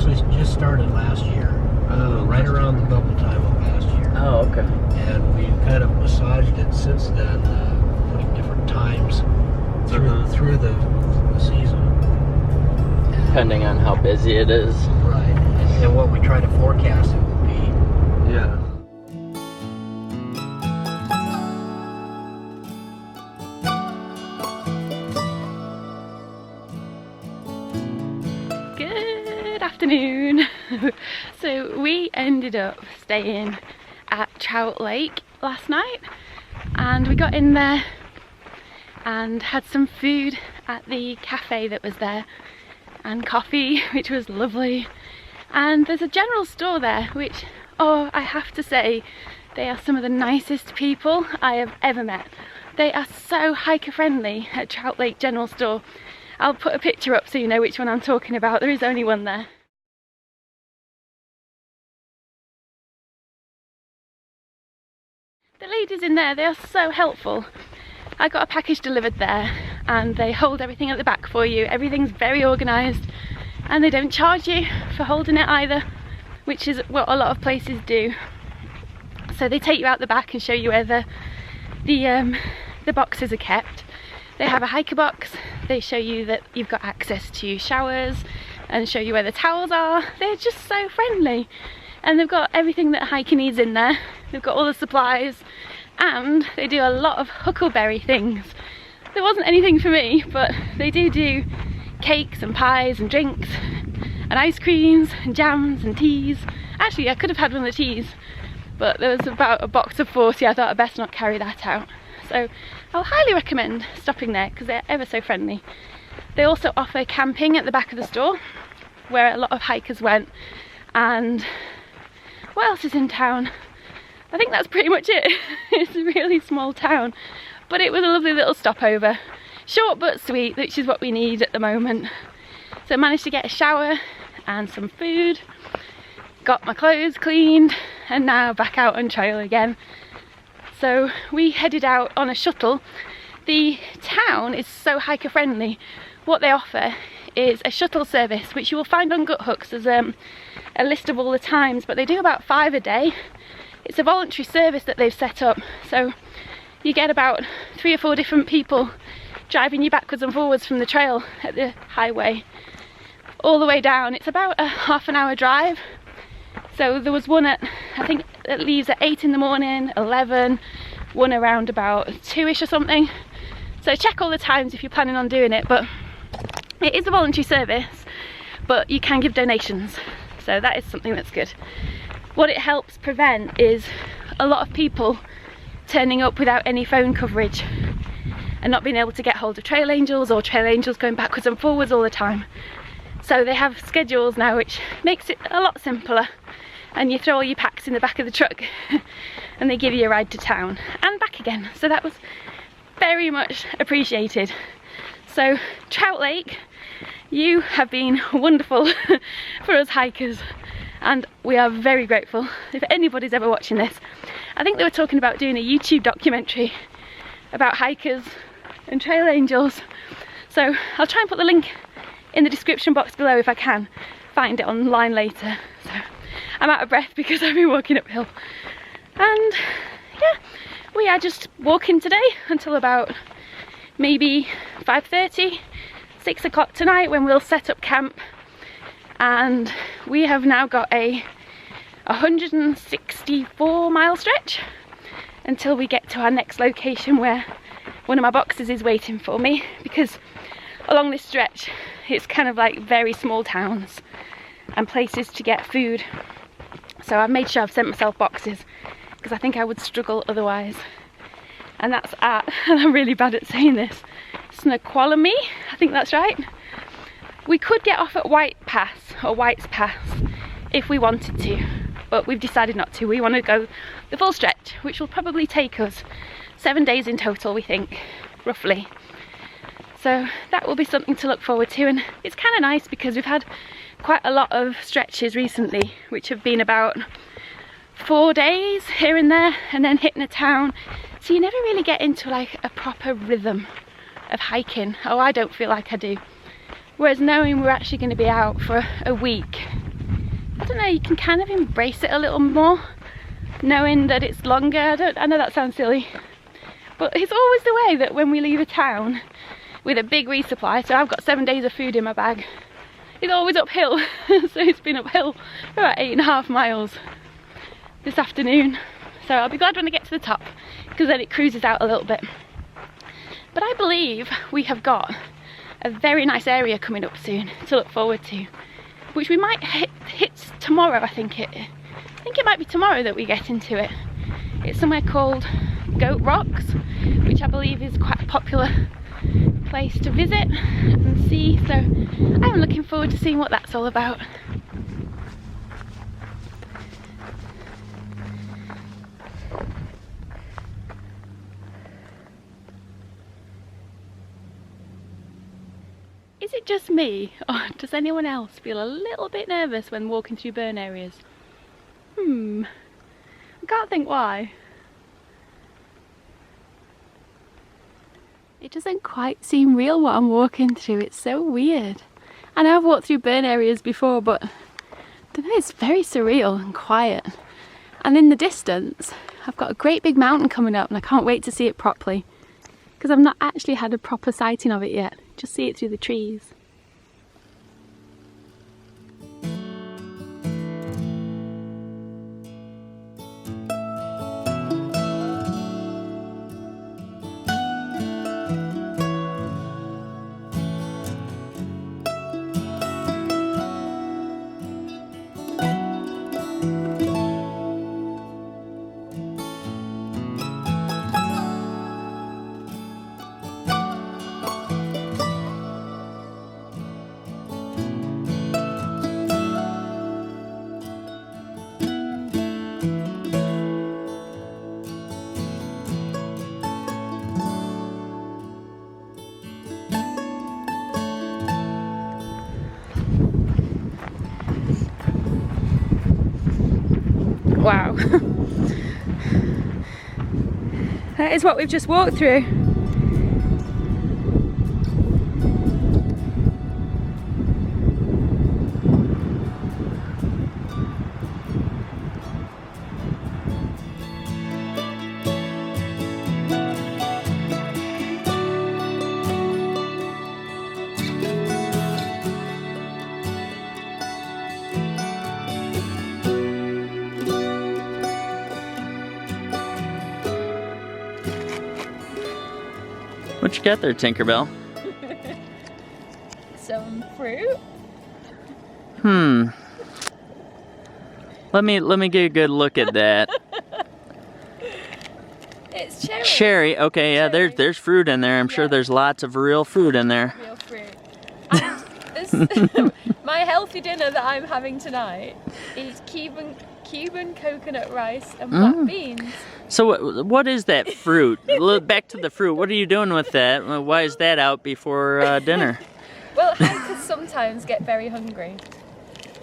actually just started last year, right around the bubble time of last year. Oh, okay. And we kind of massaged it since then, putting different times through the season. Depending on how busy it is. Right, and what we try to forecast it will be. Yeah. Good afternoon. So we ended up staying at Trout Lake last night, and we got in there and had some food at the cafe that was there, and coffee, which was lovely. And there's a general store there, which, oh, I have to say, they are some of the nicest people I have ever met. They are so hiker friendly at Trout Lake General Store. I'll put a picture up so you know which one I'm talking about. There is only one there. The ladies in there, they are so helpful. I got a package delivered there and they hold everything at the back for you. Everything's very organised and they don't charge you for holding it either, which is what a lot of places do. So they take you out the back and show you where the boxes are kept. They have a hiker box. They show you that you've got access to showers and show you where the towels are. They're just so friendly, and they've got everything that a hiker needs in there. They've got all the supplies, and they do a lot of huckleberry things. There wasn't anything for me, but they do cakes and pies and drinks and ice creams and jams and teas. Actually, I could have had one of the teas, but there was about a box of 40. I thought I'd best not carry that out. So I'll highly recommend stopping there because they're ever so friendly. They also offer camping at the back of the store, where a lot of hikers went. And what else is in town? I think that's pretty much it. It's a really small town, but it was a lovely little stopover. Short but sweet, which is what we need at the moment. So I managed to get a shower and some food, got my clothes cleaned, and now back out on trail again. So we headed out on a shuttle. The town is so hiker friendly. What they offer is a shuttle service, which you will find on Guthooks. There's a list of all the times, but they do about 5 a day. It's a voluntary service that they've set up, so you get about 3 or 4 different people driving you backwards and forwards from the trail at the highway all the way down. It's about a half-an-hour drive. So there was one I think it leaves at 8 in the morning, 11, one around about 2ish or something. So check all the times if you're planning on doing it, but it is a voluntary service, but you can give donations, so that is something that's good. What it helps prevent is a lot of people turning up without any phone coverage and not being able to get hold of trail angels, or trail angels going backwards and forwards all the time. So they have schedules now, which makes it a lot simpler, and you throw all your packs in the back of the truck and they give you a ride to town and back again. So that was very much appreciated. So Trout Lake, you have been wonderful for us hikers, and we are very grateful. If anybody's ever watching this, I think they were talking about doing a YouTube documentary about hikers and trail angels. So I'll try and put the link in the description box below if I can find it online later. So I'm out of breath because I've been walking uphill. And yeah, we are just walking today until about maybe 5:30, 6 o'clock tonight, when we'll set up camp. And we have now got a 164-mile stretch until we get to our next location, where one of my boxes is waiting for me, because along this stretch it's kind of like very small towns and places to get food. So I've made sure I've sent myself boxes because I think I would struggle otherwise. And that's at, and I'm really bad at saying this, Snoqualmie, I think that's right. We could get off at White Pass or White's Pass if we wanted to, but we've decided not to. We want to go the full stretch, which will probably take us 7 days in total, we think, roughly. So that will be something to look forward to, and it's kind of nice because we've had quite a lot of stretches recently which have been about 4 days here and there and then hitting a town, so you never really get into like a proper rhythm of hiking. Oh, I don't feel like I do. Whereas knowing we're actually going to be out for a week I don't know, you can kind of embrace it a little more, knowing that it's longer. I know that sounds silly, but it's always the way that when we leave a town with a big resupply, so I've got 7 days of food in my bag, it's always uphill. So it's been uphill for about 8.5 miles this afternoon. So I'll be glad when I get to the top, because then it cruises out a little bit. But I believe we have got a very nice area coming up soon to look forward to, which we might hit tomorrow. I think it might be tomorrow that we get into it. It's somewhere called Goat Rocks, which I believe is quite a popular place to visit and see, so I'm looking forward to seeing what that's all about. Is it just me, or does anyone else feel a little bit nervous when walking through burn areas? I can't think why. It doesn't quite seem real what I'm walking through. It's so weird. I know I've walked through burn areas before, but I don't know, it's very surreal and quiet. And in the distance, I've got a great big mountain coming up, and I can't wait to see it properly, because I've not actually had a proper sighting of it yet. Just see it through the trees. Wow. That is what we've just walked through. What you got there, Tinkerbell? Some fruit. Let me get a good look at that. It's cherry. Cherry. Okay, yeah. Cherry. There's fruit in there. I'm sure there's lots of real fruit in there. Real fruit. And my healthy dinner that I'm having tonight is Cuban coconut rice and black beans. So what is that fruit? Back to the fruit. What are you doing with that? Why is that out before dinner? Well, hikers sometimes get very hungry,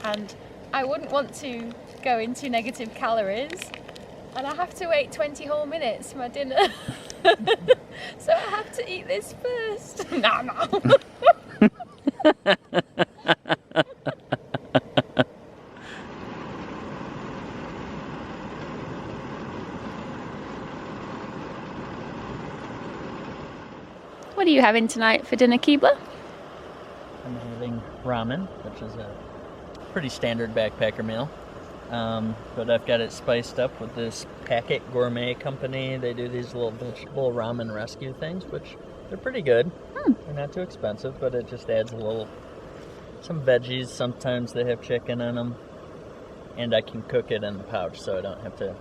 and I wouldn't want to go into negative calories, and I have to wait 20 whole minutes for my dinner. So I have to eat this first. No. What are you having tonight for dinner, Keebler? I'm having ramen, which is a pretty standard backpacker meal. But I've got it spiced up with this Packet Gourmet company. They do these little vegetable ramen rescue things, which they're pretty good. They're not too expensive, but it just adds some veggies. Sometimes they have chicken in them, and I can cook it in the pouch, so I don't have to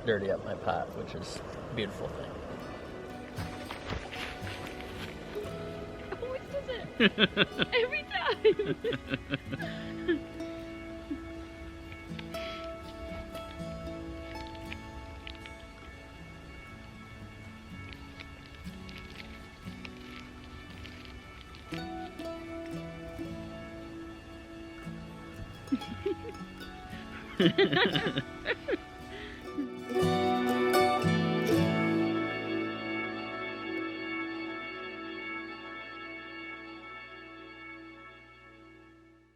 dirty up my pot, which is a beautiful thing. Every time.